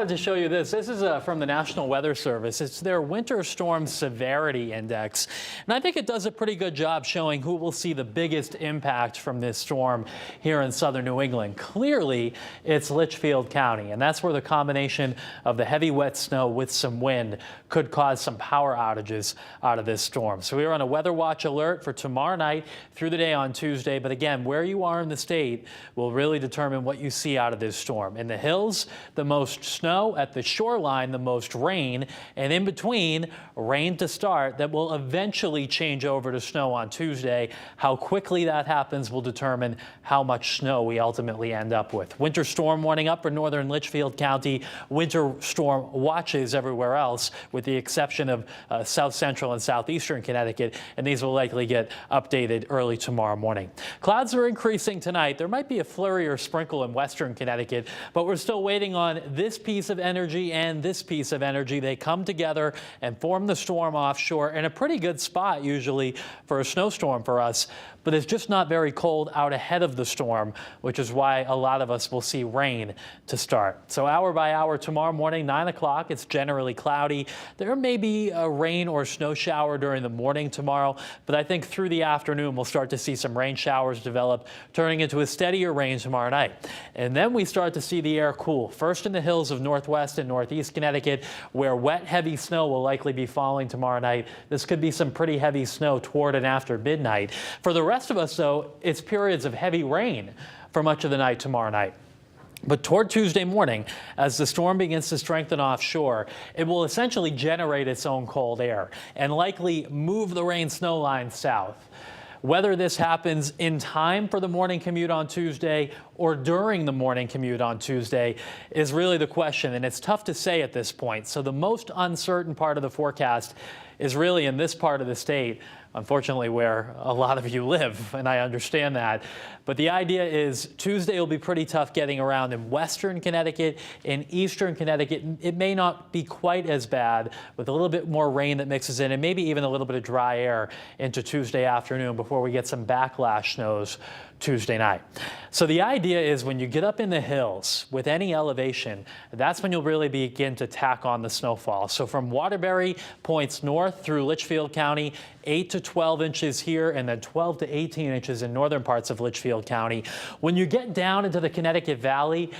To show you this is from the National Weather Service. It's their Winter Storm Severity Index, and I think it does a pretty good job showing who will see the biggest impact from this storm here in southern New England. Clearly, it's Litchfield County, and that's where the combination of the heavy wet snow with some wind could cause some power outages out of this storm. So we are on a weather watch alert for tomorrow night through the day on Tuesday, but again, where you are in the state will really determine what you see out of this storm. In the hills, the most snow. At the shoreline, the most rain, and in between, rain to start that will eventually change over to snow on Tuesday. How quickly that happens will determine how much snow we ultimately end up with. Winter storm warning up for northern Litchfield County, winter storm watches everywhere else, with the exception of south central and southeastern Connecticut, and these will likely get updated early tomorrow morning. Clouds are increasing tonight. There might be a flurry or sprinkle in western Connecticut, but we're still waiting on this piece of energy and this piece of energy. They come together and form the storm offshore in a pretty good spot usually for a snowstorm for us, but it's just not very cold out ahead of the storm, which is why a lot of us will see rain to start. So hour by hour tomorrow morning, 9 o'clock, it's generally cloudy. There may be a rain or snow shower during the morning tomorrow, but I think through the afternoon we'll start to see some rain showers develop, turning into a steadier rain tomorrow night. And then we start to see the air cool, first in the hills of northwest and northeast Connecticut, where wet, heavy snow will likely be falling tomorrow night. This could be some pretty heavy snow toward and after midnight. For the rest of us, though, it's periods of heavy rain for much of the night tomorrow night. But toward Tuesday morning, as the storm begins to strengthen offshore, it will essentially generate its own cold air and likely move the rain snow line south. Whether this happens in time for the morning commute on Tuesday or during the morning commute on Tuesday is really the question, and it's tough to say at this point. So the most uncertain part of the forecast is really in this part of the state, unfortunately, where a lot of you live, and I understand that. But the idea is Tuesday will be pretty tough getting around in western Connecticut. In eastern Connecticut, it may not be quite as bad, with a little bit more rain that mixes in and maybe even a little bit of dry air into Tuesday afternoon before we get some backlash snows Tuesday night. So the idea is when you get up in the hills with any elevation, that's when you'll really begin to tack on the snowfall. So from Waterbury points north through Litchfield County, 8 to 12 inches here, and then 12 to 18 inches in northern parts of Litchfield County. When you get down into the Connecticut Valley,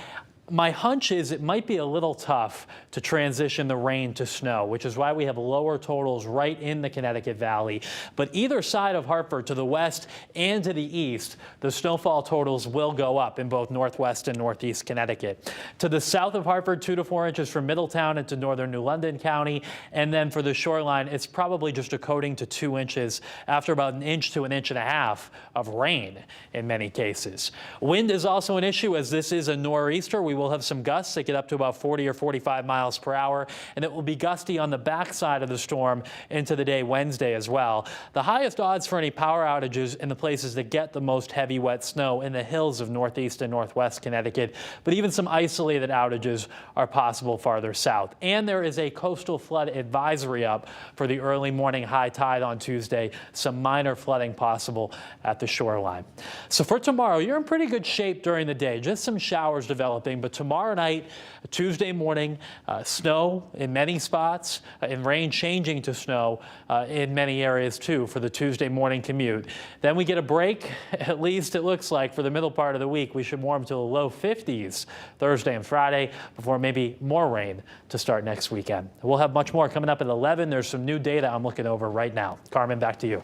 my hunch is it might be a little tough to transition the rain to snow, which is why we have lower totals right in the Connecticut Valley. But either side of Hartford, to the west and to the east, the snowfall totals will go up in both northwest and northeast Connecticut. To the south of Hartford, 2 to 4 inches from Middletown into northern New London County. And then for the shoreline, it's probably just a coating to 2 inches after about 1 inch to 1.5 inches of rain in many cases. Wind is also an issue, as this is a nor'easter. We will have some gusts that get up to about 40 or 45 miles per hour, and it will be gusty on the backside of the storm into the day Wednesday as well. The highest odds for any power outages in the places that get the most heavy wet snow in the hills of northeast and northwest Connecticut, but even some isolated outages are possible farther south. And there is a coastal flood advisory up for the early morning high tide on Tuesday, some minor flooding possible at the shoreline. So for tomorrow, you're in pretty good shape during the day, just some showers developing, but tomorrow night, Tuesday morning, snow in many spots, and rain changing to snow in many areas too for the Tuesday morning commute. Then we get a break, at least it looks like, for the middle part of the week. We should warm to the low 50s Thursday and Friday before maybe more rain to start next weekend. We'll have much more coming up at 11. There's some new data I'm looking over right now. Carmen, back to you.